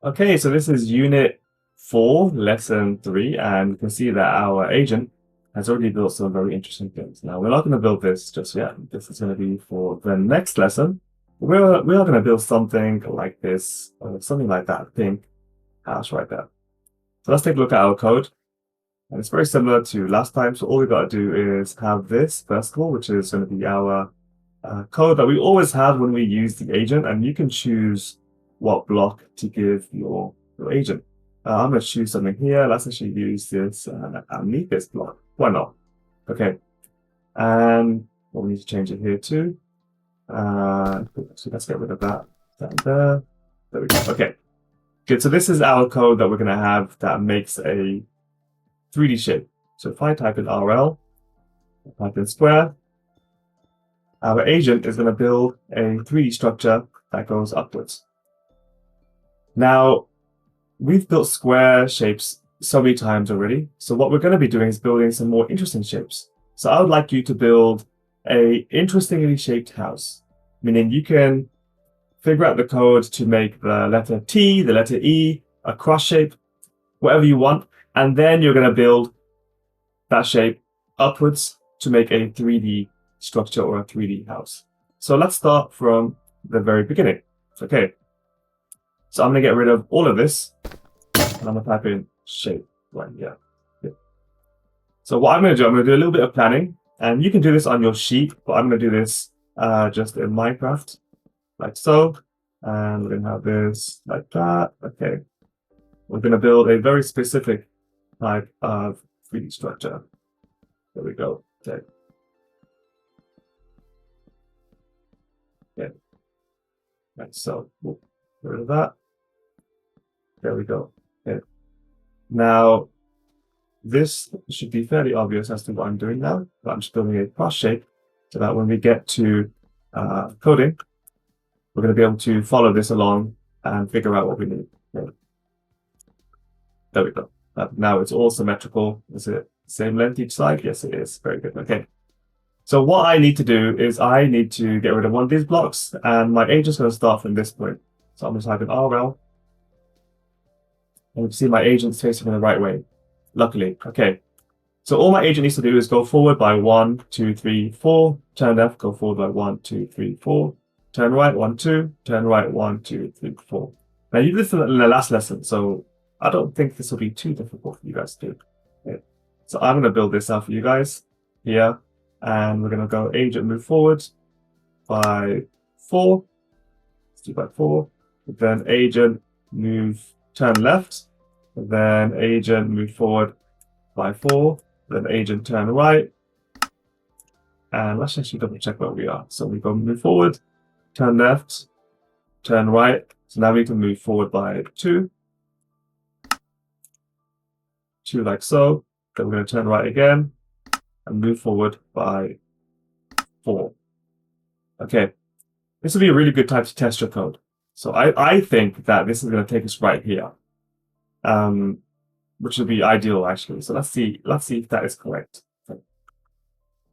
Okay, so this is Unit 4, Lesson 3, and you can see that our agent has already built some very interesting things. Now, we're not going to build this just yet. This is going to be for the next lesson. We are going to build something like this, or something like that pink house right there. So let's take a look at our code. And it's very similar to last time. So all we got to do is have this, first of all, which is going to be our code that we always have when we use the agent, and you can choose what block to give your agent. I'm going to choose something here. Let's actually use this underneath this block. Why not? Okay. And well, we need to change it here too. So let's get rid of that. Down there. There we go. Okay. Good. So this is our code that we're going to have that makes a 3D shape. So if I type in RL, type in square, our agent is going to build a 3D structure that goes upwards. Now, we've built square shapes so many times already. So what we're going to be doing is building some more interesting shapes. So I would like you to build a interestingly shaped house, meaning you can figure out the code to make the letter T, the letter E, a cross shape, whatever you want. And then you're going to build that shape upwards to make a 3D structure or a 3D house. So let's start from the very beginning. Okay. So I'm going to get rid of all of this, and I'm going to type in shape right here. Yeah. So what I'm going to do, I'm going to do a little bit of planning, and you can do this on your sheet, but I'm going to do this just in Minecraft, like so. And we're going to have this like that. Okay. We're going to build a very specific type of 3D structure. There we go. Okay. Okay. Right, so we'll get rid of that. There we go. Okay. Now, this should be fairly obvious as to what I'm doing now, but I'm just building a cross shape so that when we get to coding, we're going to be able to follow this along and figure out what we need. Okay. There we go. Now it's all symmetrical. Is it same length each side? Yes, it is. Very good. Okay. So what I need to do is I need to get rid of one of these blocks, and my agent's going to start from this point. So I'm going to type in RL. And you can see my agent's facing in the right way. Luckily. Okay. So all my agent needs to do is go forward by 1, 2, 3, 4, turn left, go forward by 1, 2, 3, 4, turn right, 1, 2, turn right, 1, 2, 3, 4. Now you did this in the last lesson, so I don't think this will be too difficult for you guys to do. Okay. So I'm going to build this out for you guys here, and we're going to go agent move forward by 4, let's do by 4, then agent move turn left, then agent move forward by 4, then agent turn right, and let's actually double check where we are. So we go move forward, turn left, turn right. So now we can move forward by 2 like so. Then we're going to turn right again and move forward by 4. Okay, this will be a really good time to test your code. So I think that this is going to take us right here, which would be ideal actually. So let's see if that is correct. So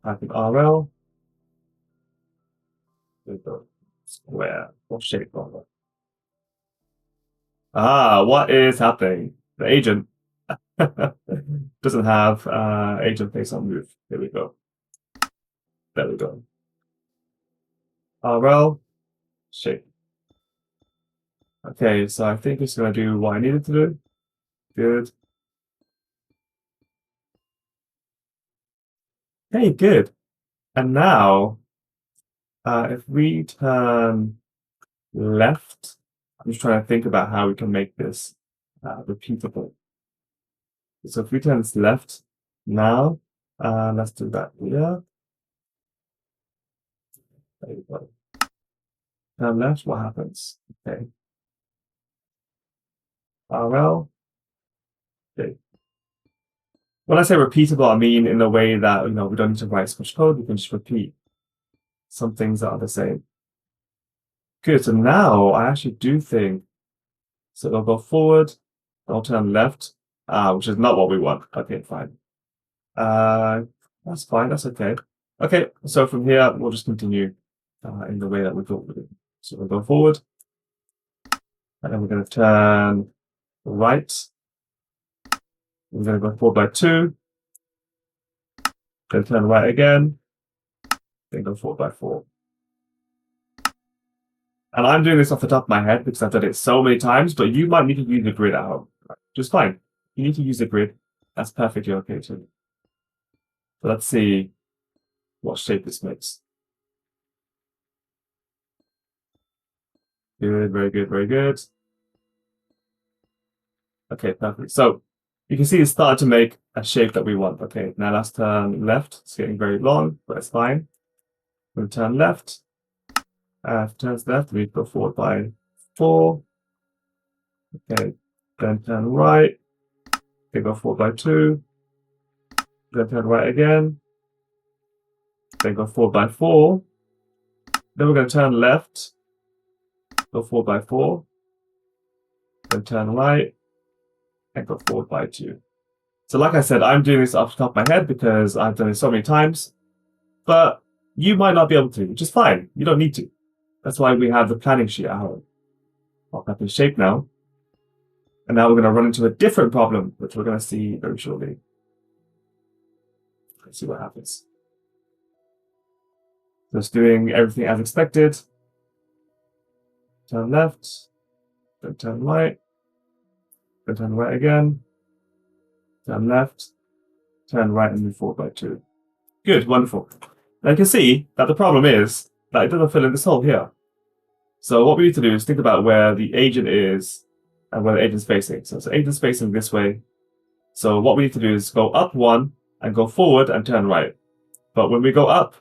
type in RL. Square or shape rather. What is happening? The agent doesn't have agent face on move. Here we go. There we go. RL shape. Okay, so I think it's gonna do what I needed to do. Good. Hey, good. And now, if we turn left, I'm just trying to think about how we can make this repeatable. So if we turn this left now, let's do that here. There you go. Turn left, what happens? Okay. RL. Okay. When I say repeatable, I mean in the way that, we don't need to write so much code, we can just repeat some things that are the same. Good, so now I actually do think, so it'll go forward, I'll turn left, which is not what we want. Okay, fine. That's fine, that's okay. Okay, so from here, we'll just continue in the way that we thought we would. So we'll go forward, And then we're going to turn right. We're going to go forward by 2. Then turn right again. Then go forward by 4. And I'm doing this off the top of my head because I've done it so many times, but you might need to use the grid at home. Just fine. You need to use the grid. That's perfectly okay too. So let's see what shape this makes. Good, very good, very good. Okay, perfect. So you can see it's started to make a shape that we want. Okay, now let's turn left. It's getting very long, but it's fine. We'll turn left. Turns left, we go forward by 4. Okay, then turn right. Okay, go forward by 2. Then turn right again. Then go forward by 4. Then we're going to turn left. Go forward by 4. Then turn right. And go forward by 2. So like I said, I'm doing this off the top of my head because I've done it so many times. But you might not be able to, which is fine. You don't need to. That's why we have the planning sheet at home. I'll cut the shape now. And now we're going to run into a different problem, which we're going to see very shortly. Let's see what happens. Just doing everything as expected. Turn left, then turn right, then turn right again, turn left, turn right, and move forward by 2. Good, wonderful. Now you can see that the problem is that it doesn't fill in this hole here. So what we need to do is think about where the agent is and where the agent's facing. So agent's facing this way. So what we need to do is go up 1 and go forward and turn right. But when we go up,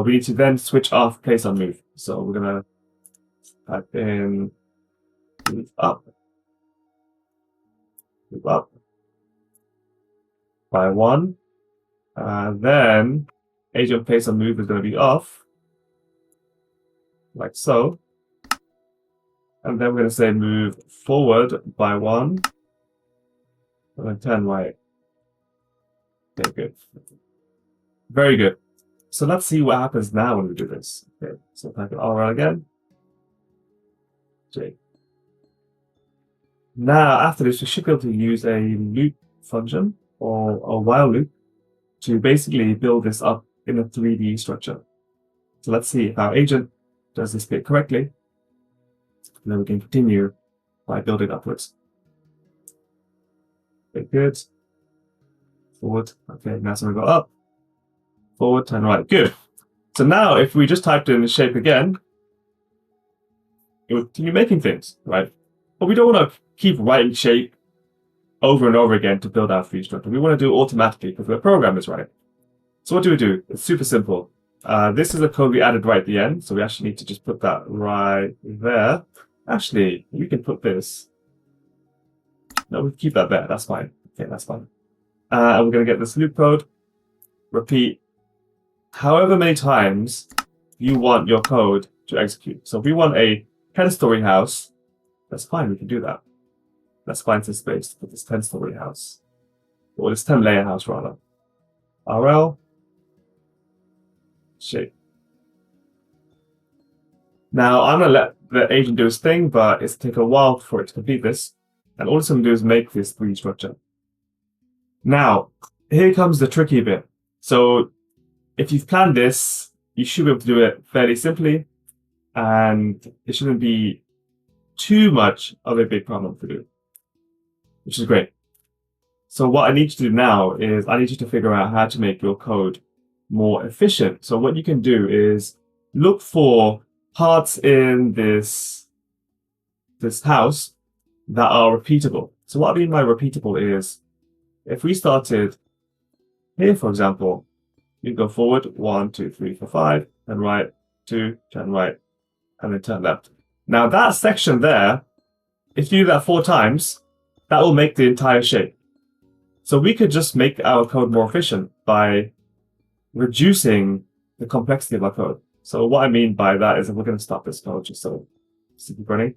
we need to then switch off place on move. So we're going to type in move up by 1. Then agent place on move is going to be off, like so. And then we're going to say move forward by 1, and then turn right. Okay, good. Very good. So let's see what happens now when we do this. Okay, so type in RL again. J. Now, after this, we should be able to use a loop function or a while loop to basically build this up in a 3D structure. So let's see if our agent does this bit correctly. And then we can continue by building upwards. Okay, good. Forward. Okay, now so we go up. Forward, turn right. Good. So now if we just typed in the shape again, it would continue making things, right? But we don't want to keep writing shape over and over again to build our 3D structure. We want to do it automatically because we're programmers, right? So what do? It's super simple. This is a code we added right at the end, so we actually need to just put that right there. Actually, we can put this. No, we keep that there. That's fine. Okay, that's fine. And we're going to get this loop code. Repeat however many times you want your code to execute. So if we want a 10-story house, that's fine. We can do that. Let's find some space to put this 10-story house, or this 10-layer house rather. RL shape. Now I'm going to let the agent do its thing, but it's take a while for it to complete this. And all it's going to do is make this 3D structure. Now, here comes the tricky bit. So if you've planned this, you should be able to do it fairly simply, and it shouldn't be too much of a big problem to do, which is great. So what I need you to do now is I need you to figure out how to make your code more efficient. So what you can do is look for parts in this house that are repeatable. So what I mean by repeatable is if we started here, for example, you go forward 1, 2, 3, 4, 5, and right, 2, turn right, and then turn left. Now that section there, if you do that 4 times, that will make the entire shape. So we could just make our code more efficient by reducing the complexity of our code. So what I mean by that is that we're going to stop this code just so it's keep running.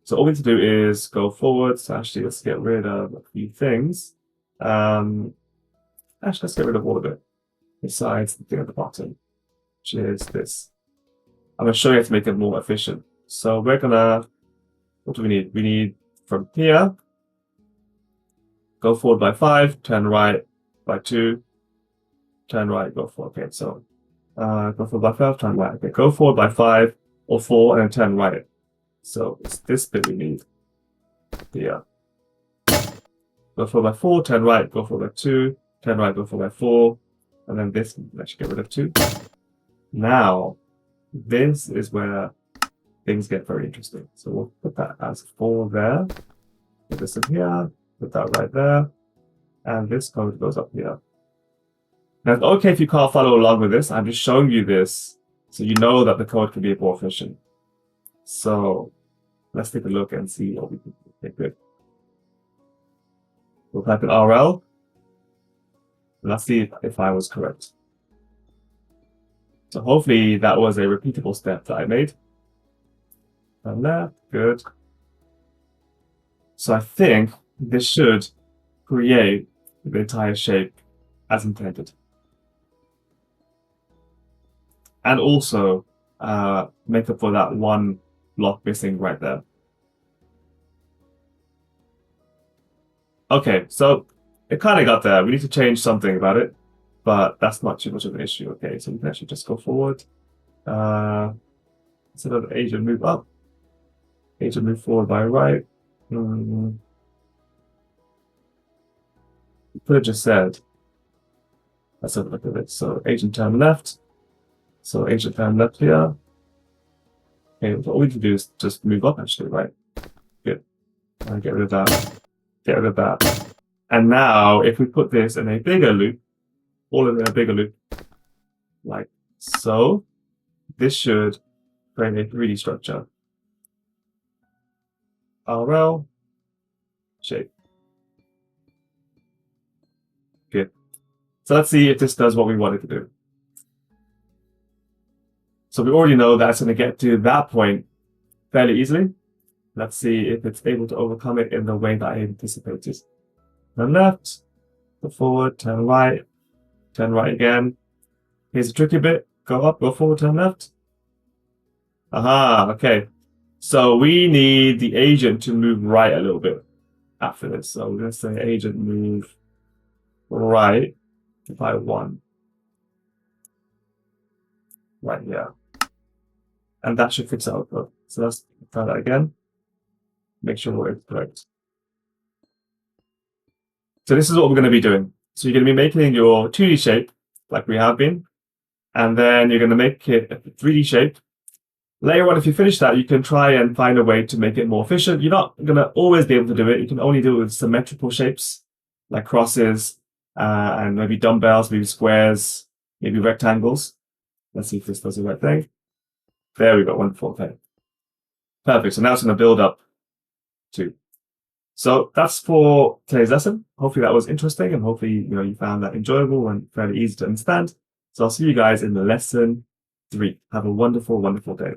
So all we need to do is go forward. So actually, let's get rid of a few things. Actually, let's get rid of all of it besides the thing at the bottom, which is this. I'm going to show you how to make it more efficient. So we're going to what do we need? We need from here, go forward by 5, turn right by 2, turn right, go forward. Okay, so go forward by 5, turn right. Okay, go forward by 5 or 4 and then turn right. So it's this bit we need here. Go forward by 4, turn right, go forward by 2, turn right, go forward by 4, and then this, let's get rid of 2. Now, this is where things get very interesting. So we'll put that as 4 there, put this in here, put that right there, and this code goes up here. Now, it's okay if you can't follow along with this. I'm just showing you this so you know that the code can be more efficient. So let's take a look and see what we can do. Okay, good. We'll type in RL. Let's see if I was correct. So hopefully that was a repeatable step that I made. And there, good. So I think this should create the entire shape as intended. And also make up for that one block missing right there. Okay, so it kind of got there. We need to change something about it, but that's not too much of an issue. Okay, so we can actually just go forward. Instead of agent move up, agent move forward by right. We could have just said, let's have a look at it. So agent turn left. So agent turn left here. Okay, what we can do is just move up actually, right? Good. And get rid of that. Get rid of that. And now if we put this in a bigger loop, all in a bigger loop, like so, this should create a 3D structure. RL shape. Good. So let's see if this does what we wanted to do. So we already know that's going to get to that point fairly easily. Let's see if it's able to overcome it in the way that I anticipated. Turn left, go forward, turn right again. Here's the tricky bit. Go up, go forward, turn left. Aha, okay. So we need the agent to move right a little bit after this. So we're going to say agent move right by 1. Right here. And that should fix our output. So let's try that again. Make sure it's correct. So this is what we're going to be doing. So you're going to be making your 2D shape like we have been, and then you're going to make it a 3D shape. Later on, if you finish that, you can try and find a way to make it more efficient. You're not going to always be able to do it. You can only do it with symmetrical shapes like crosses and maybe dumbbells, maybe squares, maybe rectangles. Let's see if this does the right thing. There we go, wonderful. Okay. Perfect. So now it's going to build up too. So that's for today's lesson. Hopefully that was interesting, and hopefully you found that enjoyable and fairly easy to understand. So I'll see you guys in lesson 3. Have a wonderful, wonderful day.